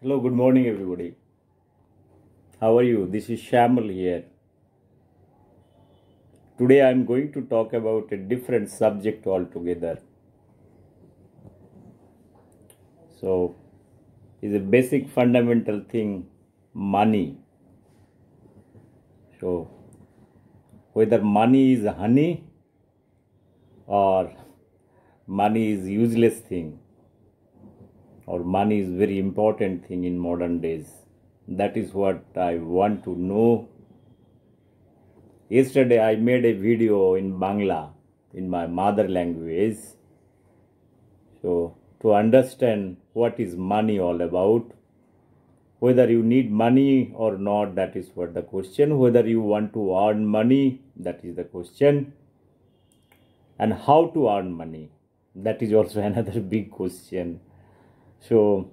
Hello, good morning, everybody. How are you? This is Shamal here. Today I am going to talk about a different subject altogether. So, is a basic fundamental thing money. So, whether money is honey or money is useless thing or money is very important thing in modern days. That is what I want to know. Yesterday I made a video in Bangla, in my mother language. So, to understand what is money all about, whether you need money or not, that is what the question. Whether you want to earn money, that is the question. And how to earn money, that is also another big question. So,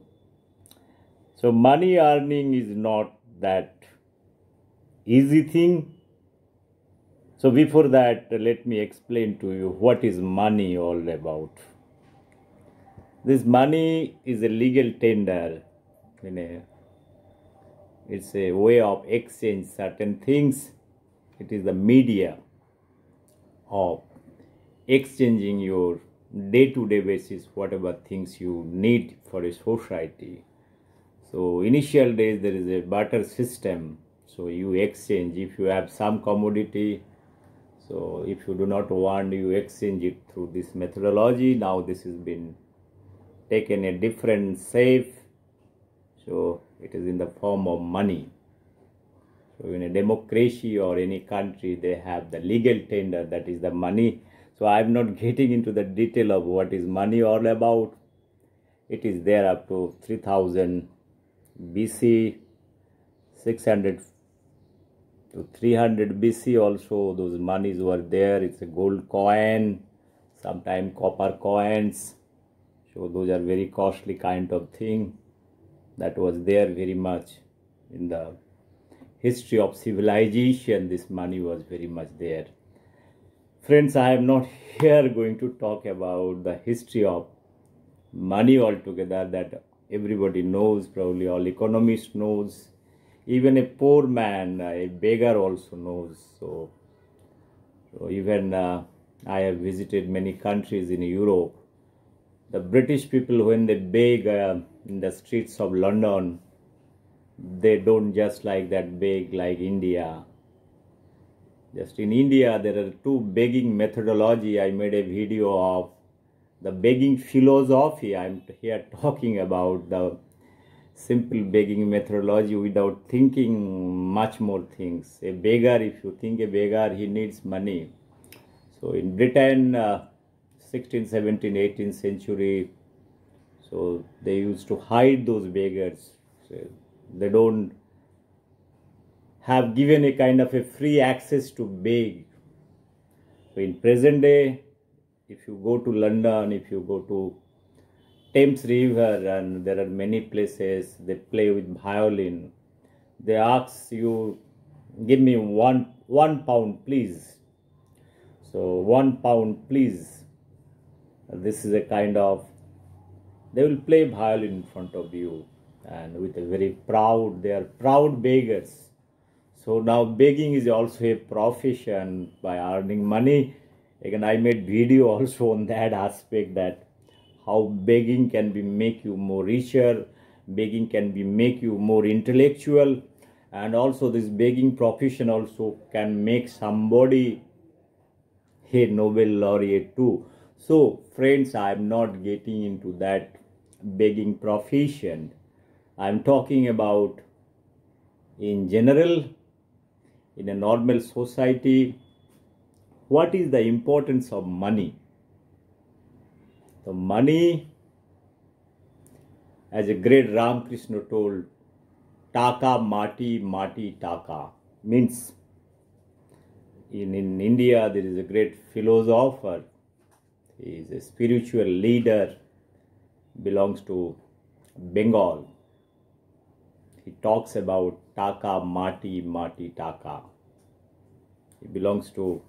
money earning is not that easy thing. So before that, let me explain to you what is money all about. This money is a legal tender. It's a way of exchange certain things. It is the media of exchanging your day-to-day basis whatever things you need for a society. So initial days there is a barter system. So you exchange if you have some commodity. So if you do not want, you exchange it through this methodology. Now this has been taken a different shape. So it is in the form of money. So in a democracy or any country, they have the legal tender, that is the money. So I'm not getting into the detail of what is money all about. It is there up to 3000 BC, 600 to 300 BC also. Those monies were there. It's a gold coin, sometimes copper coins. So those are very costly kind of thing that was there very much in the history of civilization. This money was very much there. Friends, I am not here going to talk about the history of money altogether, that everybody knows, probably all economists knows. Even a poor man, a beggar also knows. So even I have visited many countries in Europe. The British people, when they beg in the streets of London, they don't just like that beg like India. Just in India, there are two begging methodology. I made a video of the begging philosophy. I'm here talking about the simple begging methodology without thinking much more things. A beggar, if you think a beggar, he needs money. So in Britain, 16th, 17th, 18th century, so they used to hide those beggars. So they don't have given a kind of a free access to beg. So in present day, if you go to London, if you go to Thames River, and there are many places they play with violin, they ask you, give me one pound please. So 1 pound please. This is a kind of, they will play violin in front of you, and with a very proud, they are proud beggars. So now begging is also a profession by earning money. Again, I made video also on that aspect, that how begging can be make you more richer, begging can be make you more intellectual, and also this begging profession also can make somebody a Nobel laureate too. So friends, I am not getting into that begging profession. I am talking about in general, in a normal society, what is the importance of money? The money, as a great Ramakrishna told, taka mati mati taka, means in India there is a great philosopher, he is a spiritual leader, belongs to Bengal. He talks about taka mati mati taka. He belongs to,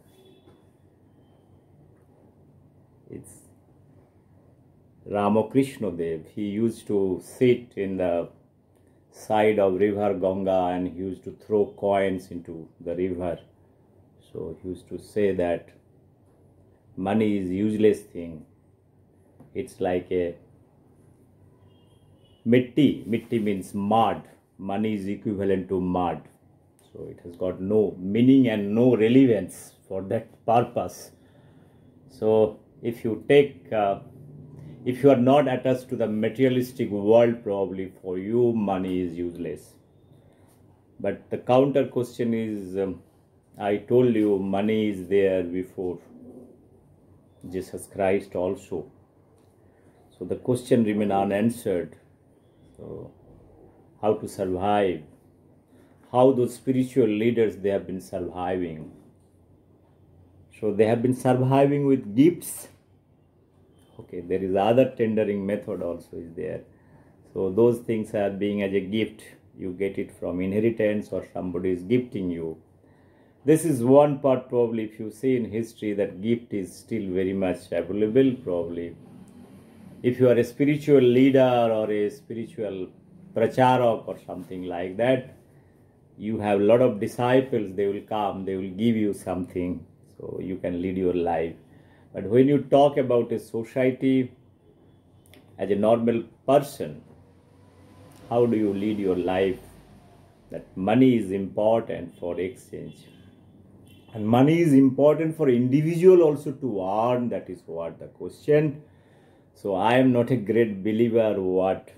it's Ramakrishna Dev. He used to sit in the side of river Ganga, and he used to throw coins into the river. So he used to say that money is useless thing. It's like a mitti. Mitti means mud. Money is equivalent to mud. So it has got no meaning and no relevance for that purpose. So if you take, if you are not attached to the materialistic world, probably for you money is useless. But the counter question is, I told you money is there before Jesus Christ also. So the question remains unanswered. So how to survive? How those spiritual leaders, they have been surviving. So they have been surviving with gifts. Okay, there is other tendering method also is there. So those things are being as a gift. You get it from inheritance or somebody is gifting you. This is one part probably, if you see in history, that gift is still very much available probably. If you are a spiritual leader or a spiritual pracharak or something like that, you have a lot of disciples, they will come, they will give you something, so you can lead your life. But when you talk about a society as a normal person, how do you lead your life? That money is important for exchange. And money is important for individual also to earn. That is what the question. So I am not a great believer what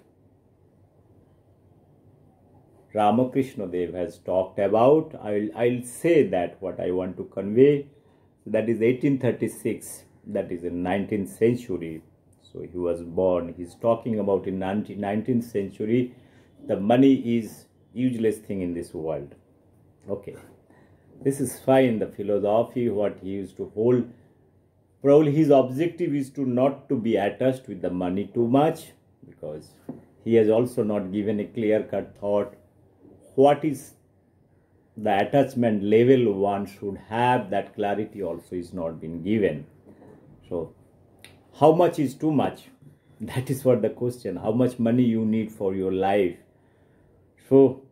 Ramakrishna Dev has talked about. I'll say that what I want to convey. That is 1836. That is in 19th century. So he was born. He's talking about in 19th century, the money is useless thing in this world. Okay. This is fine, the philosophy, what he used to hold. Probably his objective is to not to be attached with the money too much, because he has also not given a clear-cut thought what is the attachment level one should have. That clarity also is not been given. So how much is too much? That is what the question. How much money you need for your life? So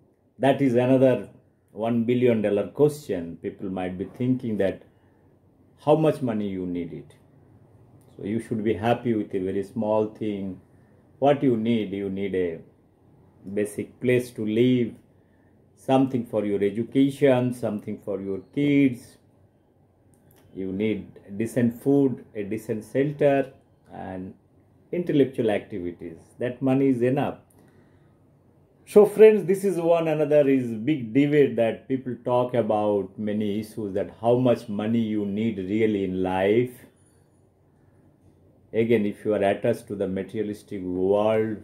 that is another $1 billion question. People might be thinking that how much money you need it. So you should be happy with a very small thing. What you need a basic place to live, something for your education, something for your kids. You need decent food, a decent shelter, and intellectual activities. That money is enough. So friends, this is one another is big debate that people talk about many issues, that how much money you need really in life. Again, if you are attached to the materialistic world,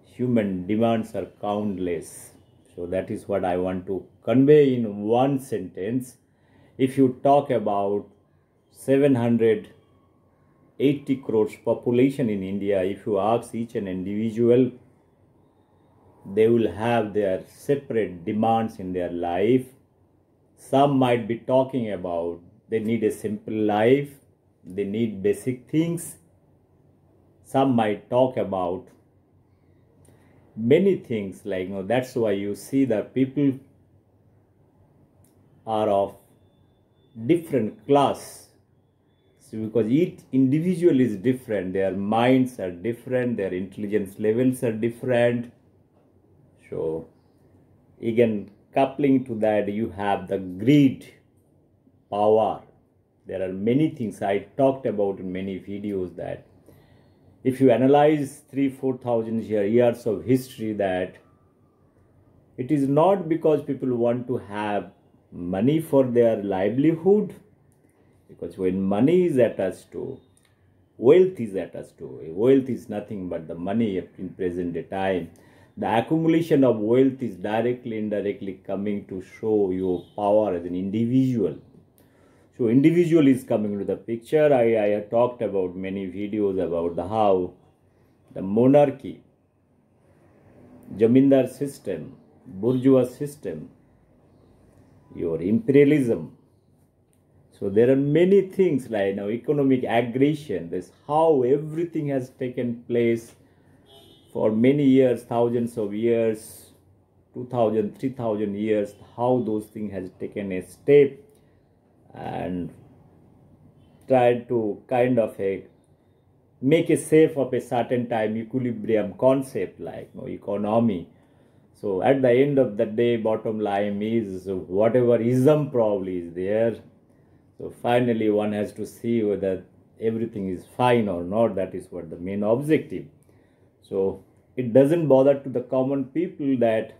human demands are countless. So that is what I want to convey in one sentence. If you talk about 780 crores population in India, if you ask each and individual, they will have their separate demands in their life. Some might be talking about they need a simple life, they need basic things. Some might talk about many things, like, that's why you see that people are of different class. So because each individual is different, their minds are different, their intelligence levels are different. So again, coupling to that, you have the greed, power. There are many things I talked about in many videos, that if you analyze 3,000-4,000 years of history, that it is not because people want to have money for their livelihood, because when money is attached to, wealth is attached to, wealth is nothing but the money in present time. The accumulation of wealth is directly, indirectly coming to show your power as an individual. So individual is coming into the picture. I have talked about many videos about how the monarchy, Jamindar system, bourgeois system, your imperialism. So there are many things like economic aggression. This how everything has taken place for many years, thousands of years, 2000, 3000 years, how those things has taken a step and tried to kind of make a safe of a certain time equilibrium concept like economy. So at the end of the day, bottom line is whatever ism probably is there. So finally one has to see whether everything is fine or not. That is what the main objective. So it doesn't bother to the common people that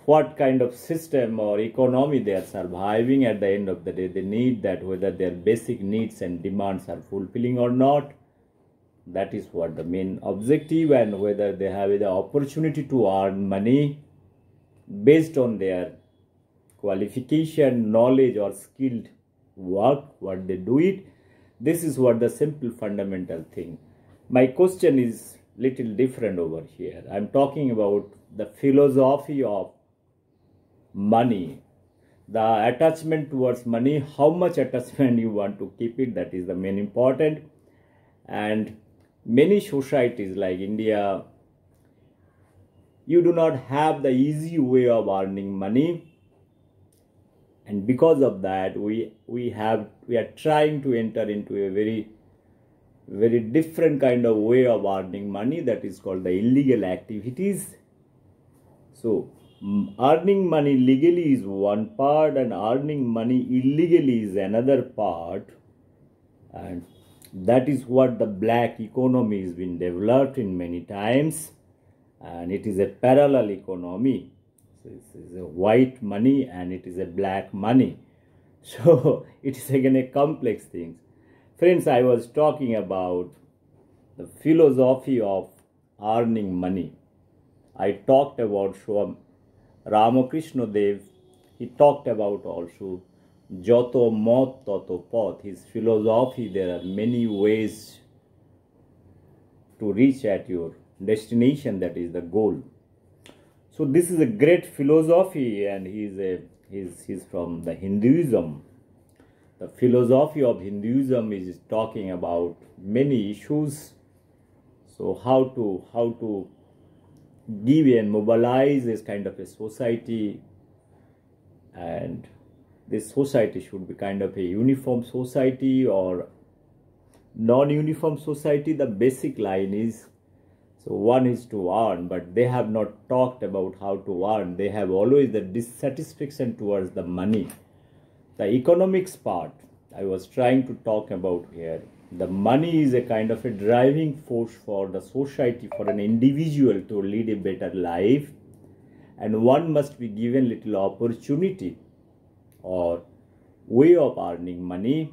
what kind of system or economy they are surviving. At the end of the day, they need that whether their basic needs and demands are fulfilling or not. That is what the main objective, and whether they have the opportunity to earn money based on their qualification, knowledge or skilled work, what they do it. This is what the simple fundamental thing. My question is little different over here. I'm talking about the philosophy of money, the attachment towards money, how much attachment you want to keep it, that is the main important. And many societies like India, you do not have the easy way of earning money, and because of that we are trying to enter into a very different kind of way of earning money, that is called the illegal activities. So earning money legally is one part and earning money illegally is another part, and that is what the black economy has been developed in many times, and it is a parallel economy. So it is a white money and it is a black money. So it is again a complex thing. Friends, I was talking about the philosophy of earning money. I talked about Ramakrishna Dev. He talked about also Joto Mot Toto Path. His philosophy, there are many ways to reach at your destination, that is the goal. So this is a great philosophy, and he's from the Hinduism. The philosophy of Hinduism is talking about many issues. So how to give and mobilize this kind of a society, and this society should be kind of a uniform society or non-uniform society. The basic line is, so one is to earn, but they have not talked about how to earn. They have always the dissatisfaction towards the money. The economics part I was trying to talk about here. The money is a kind of a driving force for the society, for an individual to lead a better life, and one must be given little opportunity or way of earning money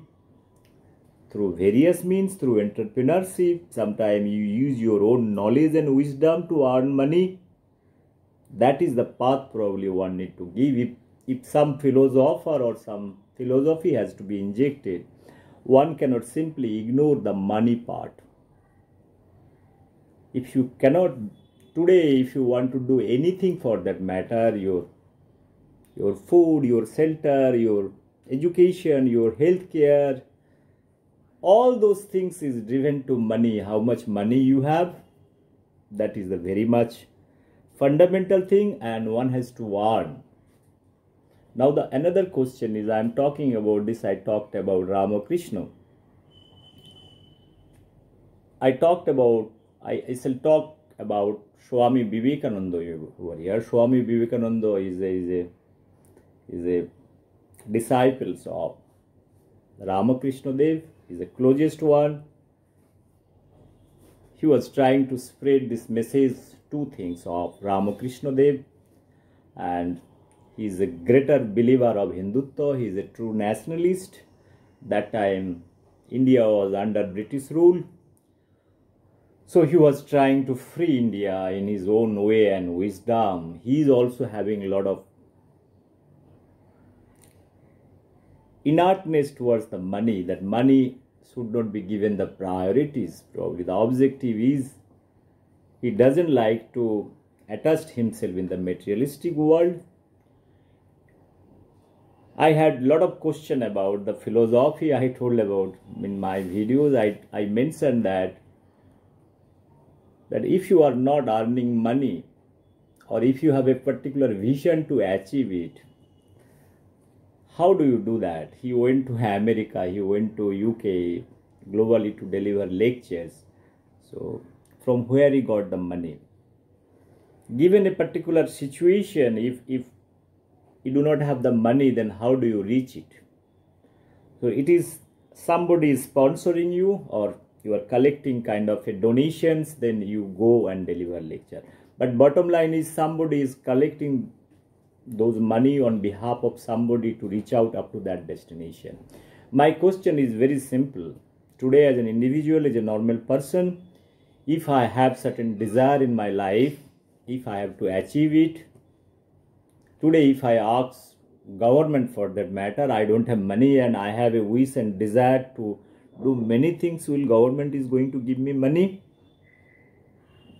through various means, through entrepreneurship. Sometimes you use your own knowledge and wisdom to earn money. That is the path probably one need to give. If some philosopher or some philosophy has to be injected, one cannot simply ignore the money part. If you cannot, today, if you want to do anything for that matter, your food, your shelter, your education, your healthcare, all those things is driven to money. How much money you have, that is the very much fundamental thing, and one has to earn. Now the another question is, I am talking about this, I talked about Ramakrishna. I shall talk about Swami Vivekananda over here. Swami Vivekananda is a disciple of Ramakrishna Dev. Is the closest one. He was trying to spread this message, two things of Ramakrishna Dev, and he is a greater believer of Hindutva. He is a true nationalist. That time India was under British rule. So he was trying to free India in his own way and wisdom. He is also having a lot of inertness towards the money, that money should not be given the priorities. Probably the objective is he doesn't like to attach himself in the materialistic world. I had a lot of question about the philosophy I told about in my videos. I mentioned that that if you are not earning money, or if you have a particular vision to achieve it, how do you do that? He went to America, he went to UK, globally to deliver lectures. So from where he got the money? Given a particular situation, if you do not have the money, then how do you reach it? So it is somebody is sponsoring you, or you are collecting kind of a donations, then you go and deliver lecture. But bottom line is somebody is collecting those money on behalf of somebody to reach out up to that destination. My question is very simple. Today, as an individual, as a normal person, if I have certain desire in my life, if I have to achieve it, today if I ask government for that matter, I don't have money and I have a wish and desire to do many things, will government is going to give me money?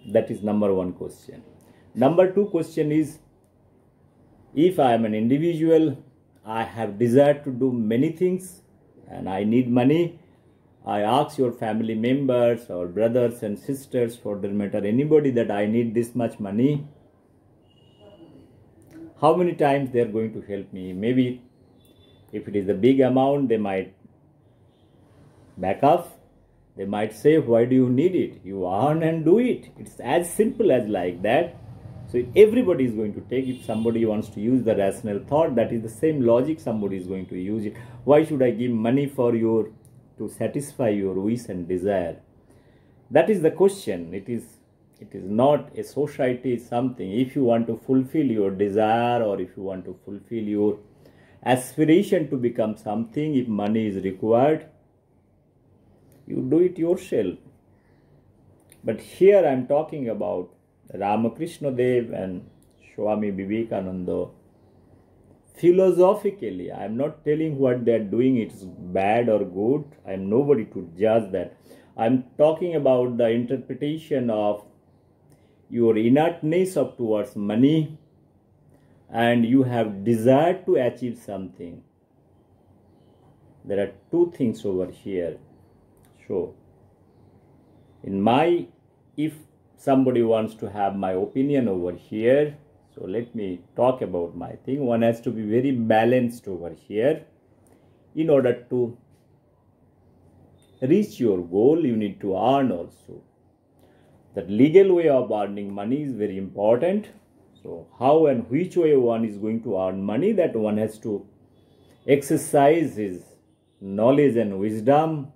That is number one question. Number two question is, if I am an individual, I have desire to do many things and I need money, I ask your family members or brothers and sisters, for that matter, anybody, that I need this much money. How many times they are going to help me? Maybe if it is a big amount, they might back off. They might say, why do you need it? You earn and do it. It's as simple as like that. So everybody is going to take. If somebody wants to use the rational thought, that is the same logic somebody is going to use it. Why should I give money for to satisfy your wish and desire? That is the question. It is not a society something. If you want to fulfill your desire, or if you want to fulfill your aspiration to become something, if money is required, you do it yourself. But here I am talking about Ramakrishna Dev and Swami Vivekananda. Philosophically, I am not telling what they are doing it is bad or good. I am nobody to judge that. I am talking about the interpretation of your inertness of towards money, and you have desire to achieve something. There are two things over here. So, if somebody wants to have my opinion over here, so let me talk about my thing. One has to be very balanced over here. In order to reach your goal, you need to earn also. The legal way of earning money is very important. So how and which way one is going to earn money, that one has to exercise his knowledge and wisdom.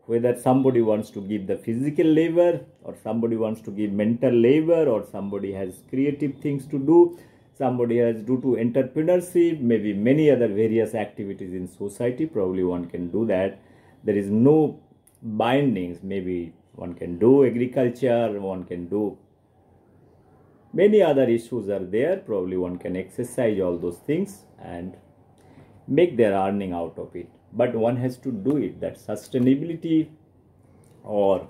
Whether somebody wants to give the physical labor, or somebody wants to give mental labor, or somebody has creative things to do, somebody has due to entrepreneurship, maybe many other various activities in society, probably one can do that. There is no bindings. Maybe one can do agriculture, one can do many other issues are there. Probably one can exercise all those things and make their earning out of it. But one has to do it. That sustainability, or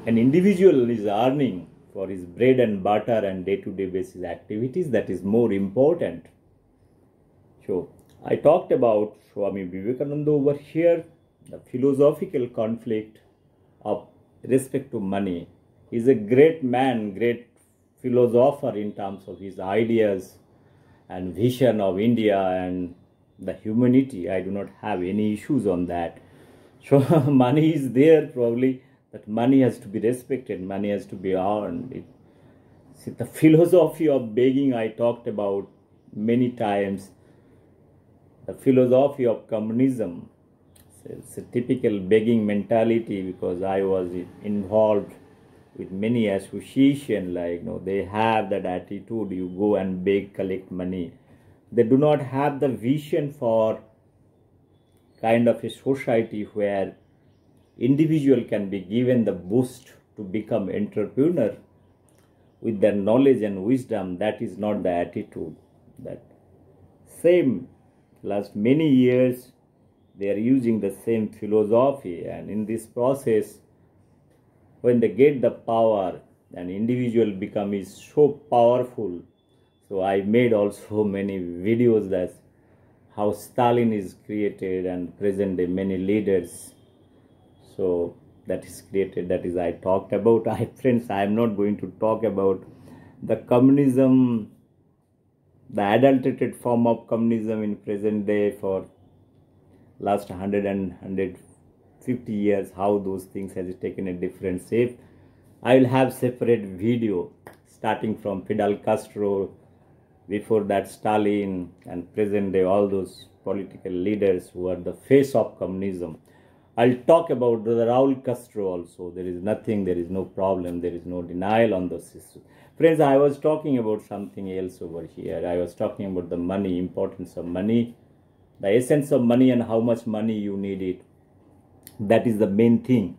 an individual is earning for his bread and butter and day-to-day basis activities, that is more important. So I talked about Swami Vivekananda over here, the philosophical conflict of respect to money. He is a great man, great philosopher in terms of his ideas and vision of India and the humanity. I do not have any issues on that. So money is there, probably, that money has to be respected, money has to be earned. The philosophy of begging I talked about many times. The philosophy of communism. It's a typical begging mentality, because I was involved with many associations, like, they have that attitude, you go and beg, collect money. They do not have the vision for kind of a society where individual can be given the boost to become entrepreneur with their knowledge and wisdom. That is not the attitude. That same last many years they are using the same philosophy, and in this process, when they get the power, an individual becomes so powerful. So I made also many videos that how Stalin is created, and present day many leaders. So that is created, that is I talked about. Friends, I am not going to talk about the communism, the adulterated form of communism in present day for last 100 and 150 years, how those things has taken a different shape. I will have separate video starting from Fidel Castro, before that Stalin, and present day all those political leaders who are the face of communism. I'll talk about the Raul Castro also. There is nothing, there is no problem, there is no denial on those issues. Friends, I was talking about something else over here. I was talking about the money, importance of money, the essence of money and how much money you need it. That is the main thing.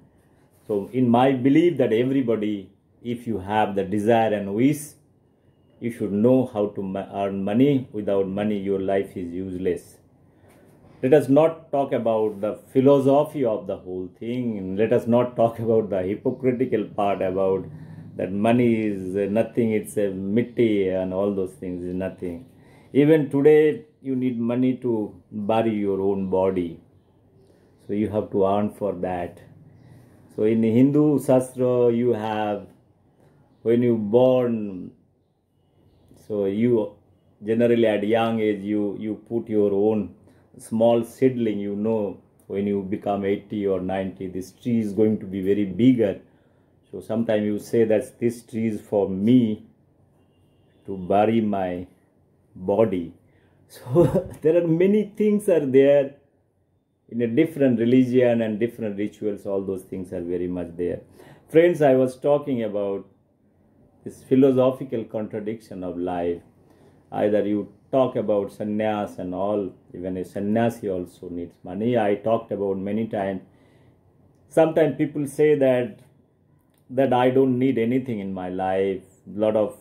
So in my belief that everybody, if you have the desire and wish, you should know how to earn money. Without money, your life is useless. Let us not talk about the philosophy of the whole thing. Let us not talk about the hypocritical part about that money is nothing, it's a mitti and all those things is nothing. Even today, you need money to bury your own body. So you have to earn for that. So in Hindu Shastra, you have, when you born, so you generally at young age, you put your own small seedling, you know, when you become 80 or 90, this tree is going to be very bigger. So sometimes you say that this tree is for me to bury my body. So there are many things are there in a different religion and different rituals. All those things are very much there. Friends, I was talking about this philosophical contradiction of life. Either you talk about sannyas and all, even a sannyasi also needs money. I talked about many times. Sometimes people say that I don't need anything in my life. A lot of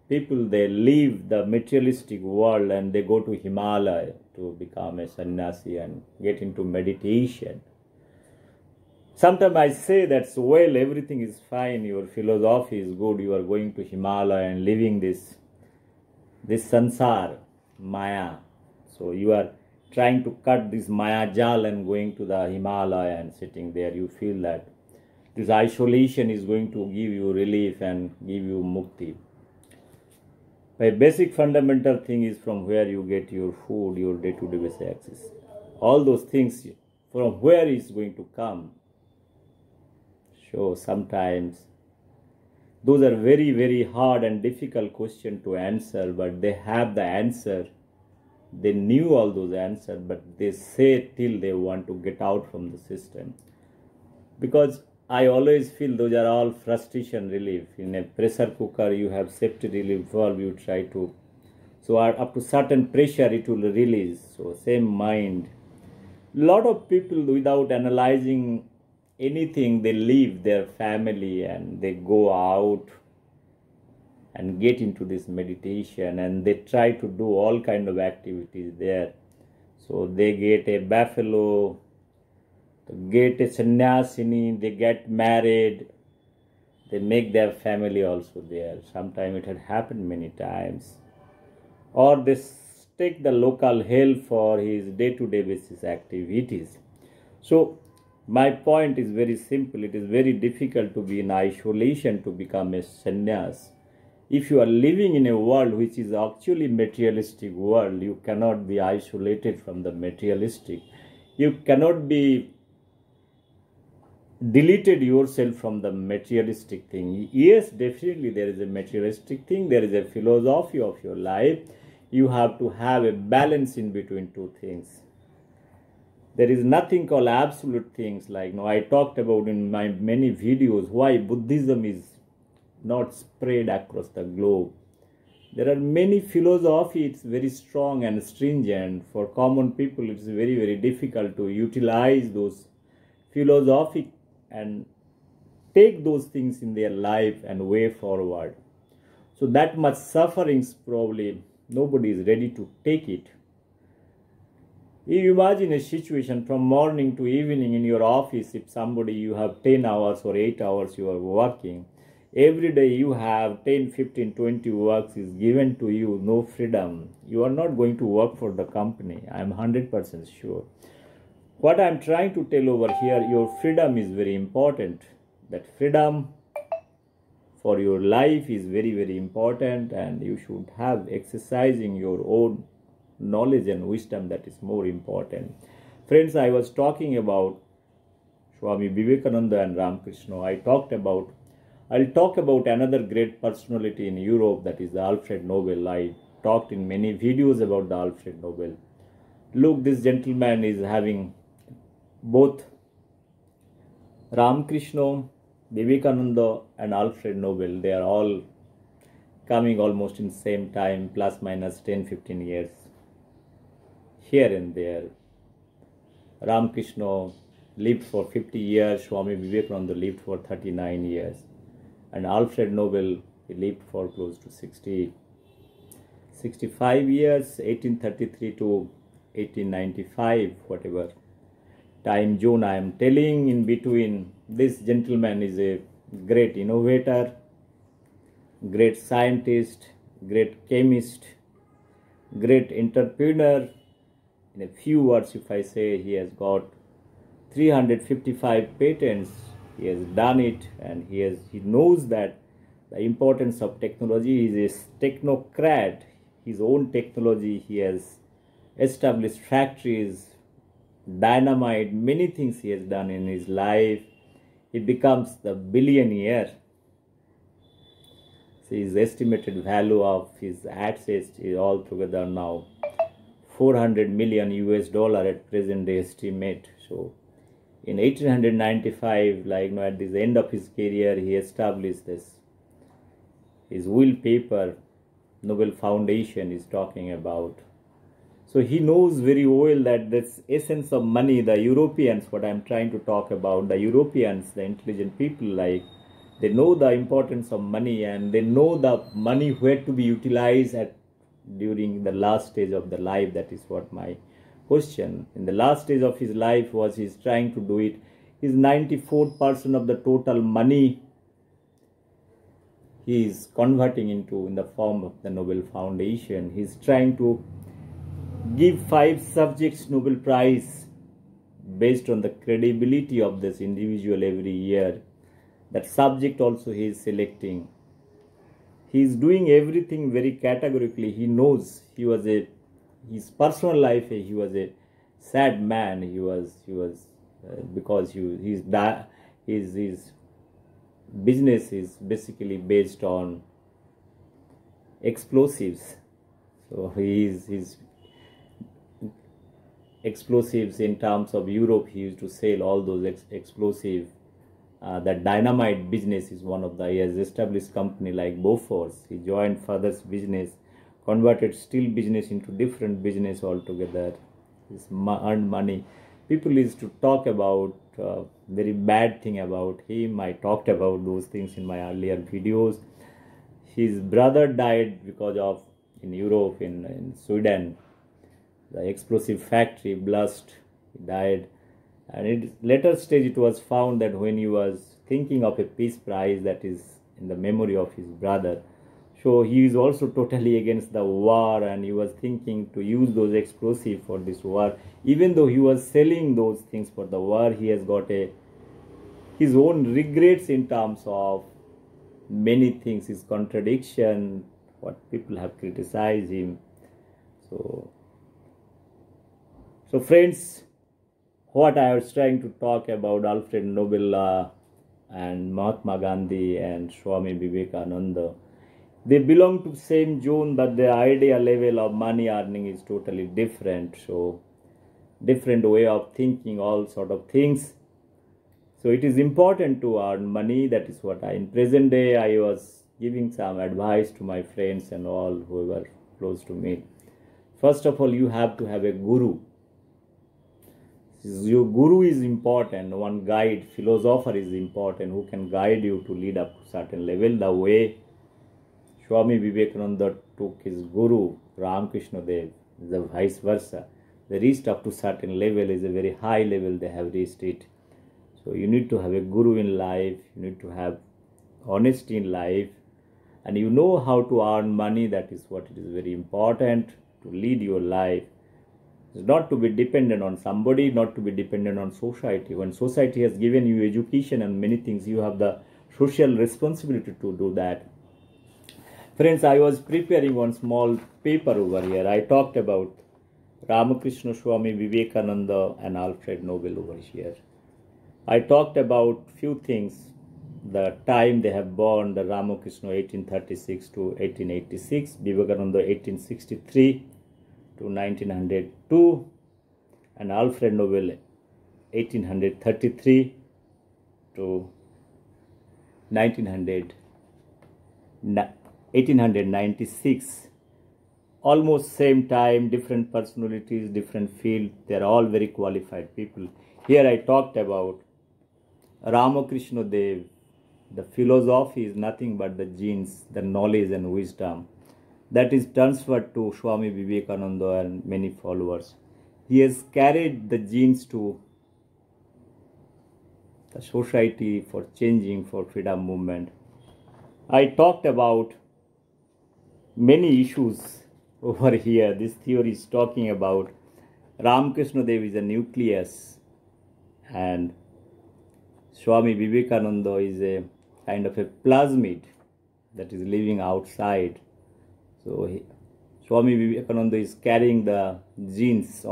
people, they leave the materialistic world and they go to Himalaya to become a sannyasi and get into meditation. Sometimes I say that, well, everything is fine, your philosophy is good, you are going to Himalaya and living this sansar, Maya. So you are trying to cut this Maya jal and going to the Himalaya and sitting there. You feel that this isolation is going to give you relief and give you mukti. A basic fundamental thing is from where you get your food, your day-to-day basis access. All those things, from where is going to come? So sometimes those are very, very hard and difficult questions to answer, but they have the answer. They knew all those answers, but they say till they want to get out from the system. Because I always feel those are all frustration relief. In a pressure cooker, you have safety relief valve, you try to. So up to certain pressure, it will release. So same mind. Lot of people, without analyzing anything, they leave their family and they go out and get into this meditation and they try to do all kind of activities there. So they get a buffalo, get a sannyasini, they get married, they make their family also there. Sometimes it had happened many times. Or they take the local help for his day-to-day basis activities. So my point is very simple. It is very difficult to be in isolation to become a sannyas. If you are living in a world which is actually materialistic world, you cannot be isolated from the materialistic. You cannot be deleted yourself from the materialistic thing. Yes, definitely there is a materialistic thing. There is a philosophy of your life. You have to have a balance in between two things. There is nothing called absolute things. Like I talked about in my many videos why Buddhism is not spread across the globe. There are many philosophies, it's very strong and stringent. For common people, it's very, very difficult to utilize those philosophic and take those things in their life and way forward. So that much sufferings, probably nobody is ready to take it. You imagine a situation from morning to evening in your office. If somebody, you have 10 hours or 8 hours you are working, every day you have 10, 15, 20 works is given to you, no freedom. You are not going to work for the company. I am 100% sure. What I'm trying to tell over here, your freedom is very important. That freedom for your life is very, very important, and you should have exercising your own knowledge and wisdom, that is more important. Friends, I was talking about Swami Vivekananda and Ramakrishna. I'll talk about another great personality in Europe, that is Alfred Nobel. I talked in many videos about the Alfred Nobel. Look, this gentleman is having both Ramakrishna, Vivekananda and Alfred Nobel. They are all coming almost in the same time, plus minus 10-15 years here and there. Ramakrishna lived for 50 years, Swami Vivekananda lived for 39 years, and Alfred Nobel, he lived for close to 65 years, 1833 to 1895, whatever time zone I am telling in between. This gentleman is a great innovator, great scientist, great chemist, great entrepreneur. In a few words, if I say, he has got 355 patents. He has done it, and he knows that the importance of technology. He is a technocrat. His own technology, he has established factories, dynamite, many things he has done in his life. He becomes the billionaire. So his estimated value of his assets is altogether now 400 million US dollar at present day estimate. So in 1895, at the end of his career, he established his will paper, Nobel Foundation is talking about. So he knows very well that this essence of money, the Europeans, what I'm trying to talk about, the Europeans, the intelligent people, they know the importance of money, and they know the money where to be utilized during the last stage of the life. That is what my question. In the last stage of his life he's trying to do it. His 94% of the total money he is converting in the form of the Nobel Foundation. He's trying to give 5 subjects Nobel Prize based on the credibility of this individual every year. That subject also he is selecting. He is doing everything very categorically. He knows his personal life, he was a sad man. He was because his business is basically based on explosives. So his explosives in terms of Europe, he used to sell all those explosive. That dynamite business is one of he has established company like Bofors. He joined father's business, converted steel business into different business altogether. He's earned money. People used to talk about very bad thing about him. I talked about those things in my earlier videos. His brother died because of, in Europe, in Sweden, the explosive factory blast. He died. And in later stage, it was found that when he was thinking of a peace prize that is in the memory of his brother, so he is also totally against the war, and he was thinking to use those explosives for this war. Even though he was selling those things for the war, he has got his own regrets in terms of many things, his contradiction, what people have criticized him. So friends, what I was trying to talk about Alfred Nobel and Mahatma Gandhi and Swami Vivekananda, they belong to same zone, but the idea level of money earning is totally different. So different way of thinking, all sort of things. So it is important to earn money. That is what in present day I was giving some advice to my friends and all who were close to me. First of all, you have to have a guru. Your guru is important. One guide, philosopher is important, who can guide you to lead up to certain level. The way Swami Vivekananda took his guru Ramakrishna Dev, the vice versa. They reached up to certain level, is a very high level they have reached it. So you need to have a guru in life. You need to have honesty in life, and you know how to earn money. That is what it is very important to lead your life. Not to be dependent on somebody, not to be dependent on society. When society has given you education and many things, you have the social responsibility to do that. Friends, I was preparing one small paper over here. I talked about Ramakrishna, Swami Vivekananda and Alfred Nobel over here. I talked about few things. The time they have born, the Ramakrishna 1836 to 1886, Vivekananda 1863 to 1902, and Alfred Nobel 1833 to 1896. Almost same time, different personalities, different field. They are all very qualified people. Here I talked about Ramakrishna Dev. The philosophy is nothing but the genes, the knowledge and wisdom that is transferred to Swami Vivekananda and many followers. He has carried the genes to the society for changing, for freedom movement. I talked about many issues over here. This theory is talking about Ramakrishna Dev is a nucleus and Swami Vivekananda is a kind of a plasmid that is living outside. So Swami Vivekananda is carrying the genes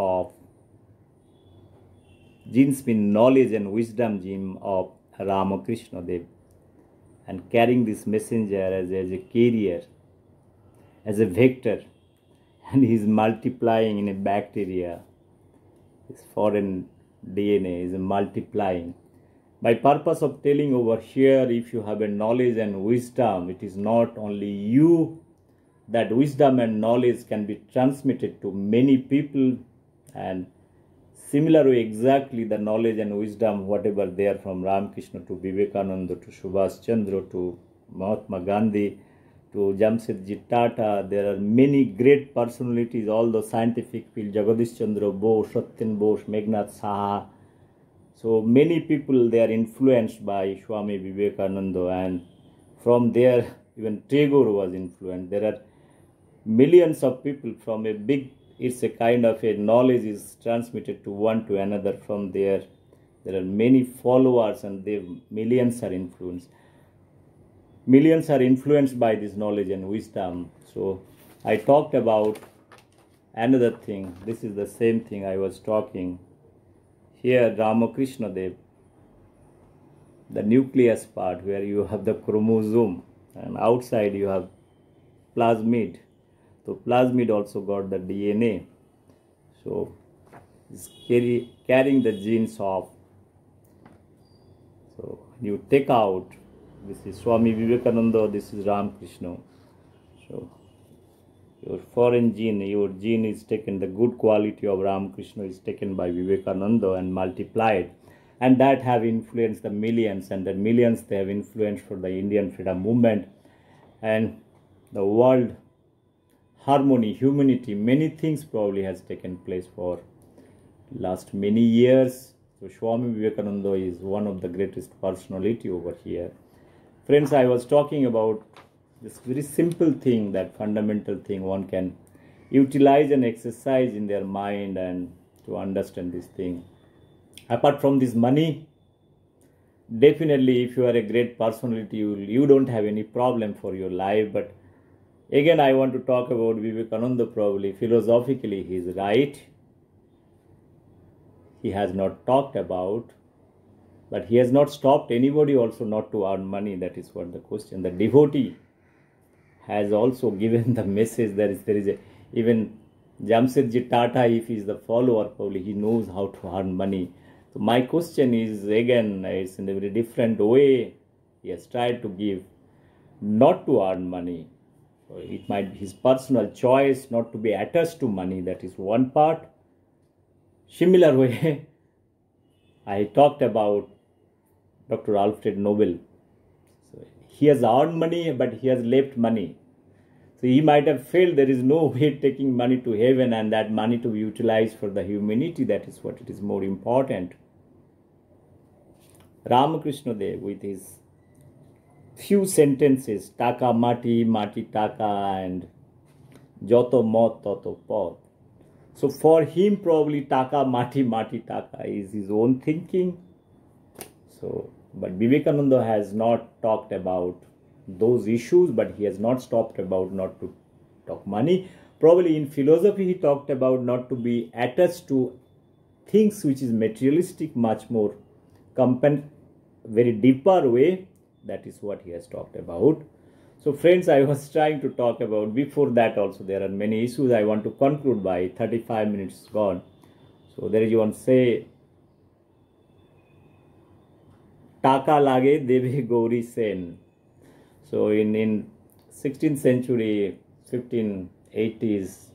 mean knowledge and wisdom gene of Ramakrishna Dev, and carrying this messenger as a carrier, as a vector, and he is multiplying in a bacteria. His foreign DNA is multiplying. My purpose of telling over here, if you have a knowledge and wisdom, it is not only you. That wisdom and knowledge can be transmitted to many people, and similar way exactly the knowledge and wisdom, whatever they are, from Ramakrishna to Vivekananda to Subhash Chandra to Mahatma Gandhi to Jamshedji Tata, there are many great personalities, all the scientific field, Jagadish Chandra Bose, Satyam Bose, Meghnad Saha. So many people, they are influenced by Swami Vivekananda, and from there even Tagore was influenced. There are millions of people from a big, it's a kind of a knowledge is transmitted to one to another. From there are many followers, and millions are influenced. Millions are influenced by this knowledge and wisdom. So I talked about another thing. This is the same thing I was talking. Here Ramakrishna Dev, the nucleus part where you have the chromosome and outside you have plasmid. So plasmid also got the DNA. So it's carrying the genes of. So you take out, this is Swami Vivekananda, this is Ramakrishna. So your foreign gene, your gene is taken, the good quality of Ramakrishna is taken by Vivekananda and multiplied. And that have influenced the millions, and the millions they have influenced for the Indian freedom movement and the world harmony, humanity. Many things probably has taken place for last many years. So Swami Vivekananda is one of the greatest personality over here. Friends, I was talking about this very simple thing, that fundamental thing one can utilize and exercise in their mind and to understand this thing. Apart from this money, definitely if you are a great personality, you don't have any problem for your life. But again, I want to talk about Vivekananda. Probably philosophically he is right. He has not talked about, but he has not stopped anybody also not to earn money. That is what the question. The devotee has also given the message. There is even Jamshedji Tata, if he is the follower, probably he knows how to earn money. So my question is, again, it's in a very different way. He has tried to give, not to earn money. So it might be his personal choice not to be attached to money. That is one part. Similar way, I talked about Dr. Alfred Nobel. So he has earned money, but he has left money. So he might have felt there is no way taking money to heaven, and that money to be utilized for the humanity. That is what it is more important. Ramakrishna Dev, with his few sentences, Taka Mati, Mati Taka, and Joto Mot Toto Pot. So for him, probably taka mati mati taka is his own thinking. So, but Vivekananda has not talked about those issues, but he has not stopped about not to talk money. Probably in philosophy, he talked about not to be attached to things which is materialistic, much more very deeper way. That is what he has talked about. So friends, I was trying to talk about, before that also there are many issues. I want to conclude by 35 minutes gone. So there is one say, Taka lage deve Gauri Sen. So in 16th century, 1580s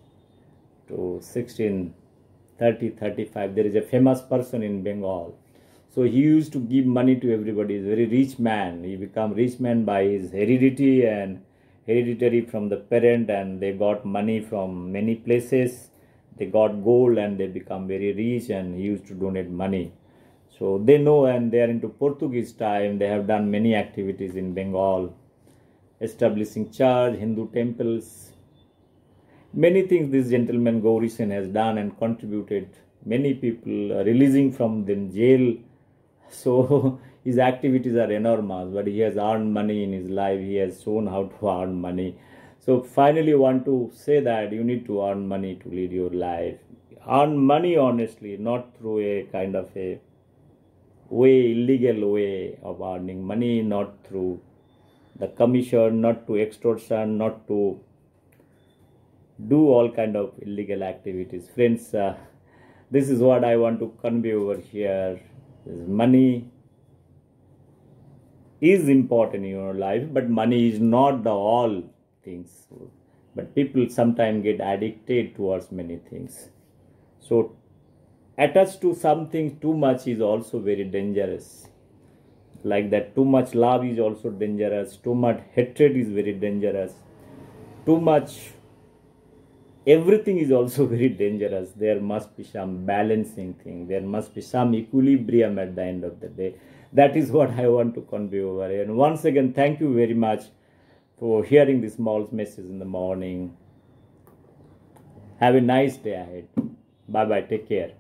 to 1630-35, there is a famous person in Bengal. So he used to give money to everybody. He's a very rich man. He became rich man by his heredity and hereditary from the parent, and they got money from many places. They got gold and they become very rich, and he used to donate money. So they know, and they are into Portuguese time. They have done many activities in Bengal, establishing church, Hindu temples. Many things this gentleman Gauri Sen has done and contributed. Many people releasing from the jail. So his activities are enormous, but he has earned money in his life. He has shown how to earn money. So finally want to say that you need to earn money to lead your life. Earn money honestly, not through a kind of a illegal way of earning money, not through the commission, not to extortion, not to do all kind of illegal activities. Friends, this is what I want to convey over here. Money is important in your life, but money is not the all things. But people sometimes get addicted towards many things. So attached to something too much is also very dangerous. Like that, too much love is also dangerous. Too much hatred is very dangerous. Too much everything is also very dangerous. There must be some balancing thing. There must be some equilibrium at the end of the day. That is what I want to convey over here. And once again, thank you very much for hearing this small message in the morning. Have a nice day ahead. Bye bye. Take care.